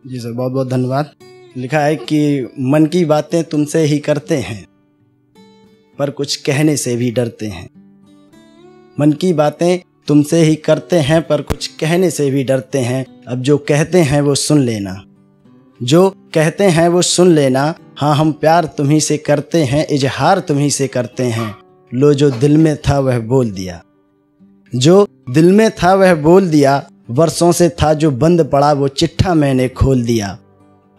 जी sir, बहुत बहुत धन्यवाद। लिखा है कि मन की बातें तुमसे ही करते हैं पर कुछ कहने से भी डरते हैं। मन की बातें तुमसे ही करते हैं पर कुछ कहने से भी डरते हैं। अब जो कहते हैं वो सुन लेना, जो कहते हैं वो सुन लेना। हाँ हम प्यार तुम्ही से करते हैं, इजहार तुम्ही से करते हैं। लो जो दिल में था वह बोल दिया, जो दिल में था वह बोल दिया। वर्षों से था जो बंद पड़ा वो चिट्ठा मैंने खोल दिया।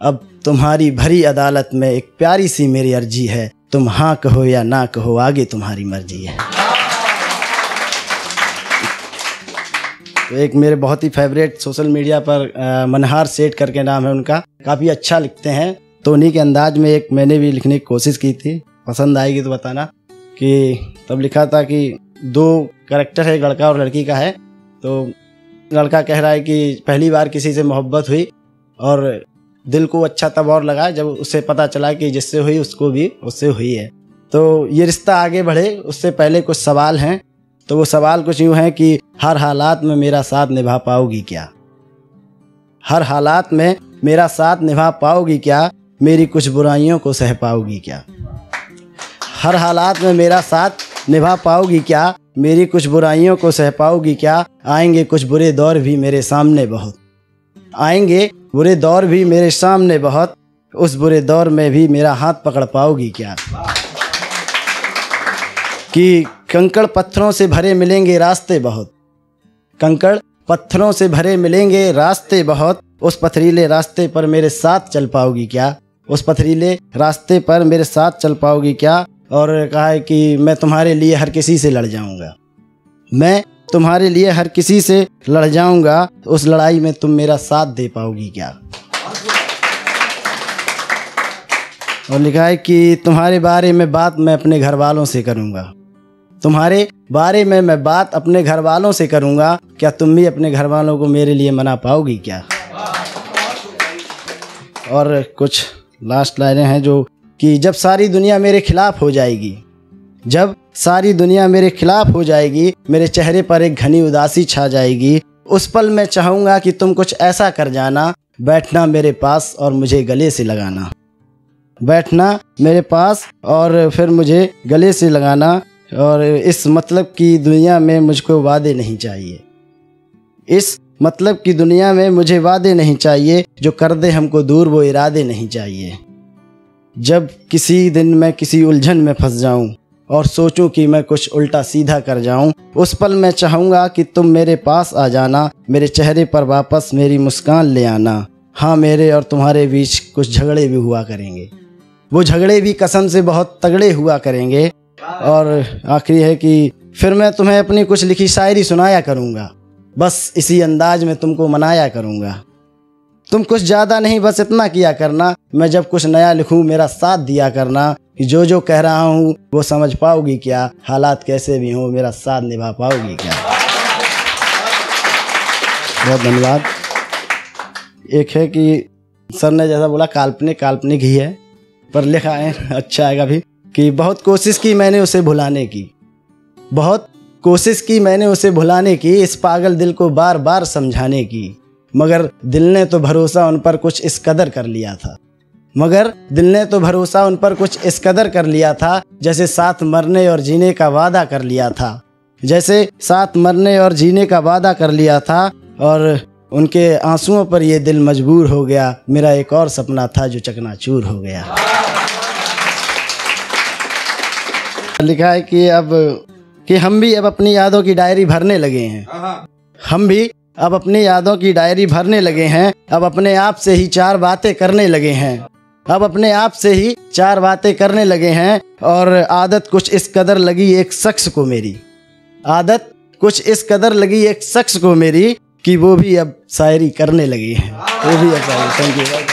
अब तुम्हारी भरी अदालत में एक प्यारी सी मेरी अर्जी है, तुम हाँ कहो या ना कहो, आगे तुम्हारी मर्जी है। तो एक मेरे बहुत ही फेवरेट सोशल मीडिया पर मनहार सेठ करके नाम है उनका, काफ़ी अच्छा लिखते हैं। तो उन्हीं के अंदाज में एक मैंने भी लिखने की कोशिश की थी, पसंद आएगी तो बताना। कि तब लिखा था कि दो कैरेक्टर है, लड़का और लड़की का है। तो लड़का कह रहा है कि पहली बार किसी से मोहब्बत हुई और दिल को अच्छा तब और लगा जब उसे पता चला कि जिससे हुई उसको भी उससे हुई है। तो ये रिश्ता आगे बढ़े उससे पहले कुछ सवाल हैं। तो वो सवाल कुछ यूँ हैं कि हर हालात में मेरा साथ निभा पाओगी क्या, हर हालात में मेरा साथ निभा पाओगी क्या, मेरी कुछ बुराइयों को सह पाओगी क्या। हर हालात में मेरा साथ निभा पाओगी क्या, मेरी कुछ बुराइयों को सह पाओगी क्या। आएंगे कुछ बुरे दौर भी मेरे सामने बहुत, आएंगे बुरे दौर भी मेरे सामने बहुत, उस बुरे दौर में भी मेरा हाथ पकड़ पाओगी क्या। कि कंकड़ पत्थरों से भरे मिलेंगे रास्ते बहुत, कंकड़ पत्थरों से भरे मिलेंगे रास्ते बहुत, उस पथरीले रास्ते पर मेरे साथ चल पाओगी क्या, उस पथरीले रास्ते पर मेरे साथ चल पाओगी क्या। और कहा है कि मैं तुम्हारे लिए हर किसी से लड़ जाऊंगा, मैं तुम्हारे लिए हर किसी से लड़ जाऊंगा, तो उस लड़ाई में तुम मेरा साथ दे पाओगी क्या। और लिखा है कि तुम्हारे बारे में बात मैं अपने घर वालों से करूंगा, तुम्हारे बारे में मैं बात अपने घर वालों से करूंगा, क्या तुम भी अपने घर वालों को मेरे लिए मना पाओगी क्या। और कुछ लास्ट लाइनें हैं जो कि जब सारी दुनिया मेरे खिलाफ हो जाएगी, जब सारी दुनिया मेरे खिलाफ हो जाएगी, मेरे चेहरे पर एक घनी उदासी छा जाएगी, उस पल मैं चाहूँगा कि तुम कुछ ऐसा कर जाना, बैठना मेरे पास और मुझे गले से लगाना, बैठना मेरे पास और फिर मुझे गले से लगाना। और इस मतलब की दुनिया में मुझको वादे नहीं चाहिए, इस मतलब की दुनिया में मुझे वादे नहीं चाहिए, जो कर दे हमको दूर वो इरादे नहीं चाहिए। जब किसी दिन मैं किसी उलझन में फंस जाऊं और सोचूं कि मैं कुछ उल्टा सीधा कर जाऊं, उस पल मैं चाहूँगा कि तुम मेरे पास आ जाना, मेरे चेहरे पर वापस मेरी मुस्कान ले आना। हाँ मेरे और तुम्हारे बीच कुछ झगड़े भी हुआ करेंगे, वो झगड़े भी कसम से बहुत तगड़े हुआ करेंगे। और आखिरी है कि फिर मैं तुम्हें अपनी कुछ लिखी शायरी सुनाया करूँगा, बस इसी अंदाज में तुमको मनाया करूँगा। तुम कुछ ज़्यादा नहीं बस इतना किया करना, मैं जब कुछ नया लिखूं मेरा साथ दिया करना, कि जो कह रहा हूँ वो समझ पाओगी क्या, हालात कैसे भी हों मेरा साथ निभा पाओगी क्या। बहुत धन्यवाद। एक है कि सर ने जैसा बोला काल्पनिक काल्पनिक ही है, पर लिखा है अच्छा आएगा भी कि बहुत कोशिश की मैंने उसे भुलाने की, बहुत कोशिश की मैंने उसे भुलाने की, इस पागल दिल को बार बार समझाने की, मगर दिल ने तो भरोसा उन पर कुछ इस कदर कर लिया था, मगर दिल ने तो भरोसा उन पर कुछ इस कदर कर लिया था, जैसे साथ मरने और जीने का वादा कर लिया था, जैसे साथ मरने और जीने का वादा कर लिया था। और उनके आंसुओं पर ये दिल मजबूर हो गया, मेरा एक और सपना था जो चकनाचूर हो गया। लिखा है कि हम भी अब अपनी यादों की डायरी भरने लगे हैं, हम भी अब अपनी यादों की डायरी भरने लगे हैं, अब अपने आप से ही चार बातें करने लगे हैं, अब अपने आप से ही चार बातें करने लगे हैं। और आदत कुछ इस कदर लगी एक शख्स को मेरी, आदत कुछ इस कदर लगी एक शख्स को मेरी, कि वो भी अब शायरी करने लगी हैं, वो भी अब शायरी। Thank you.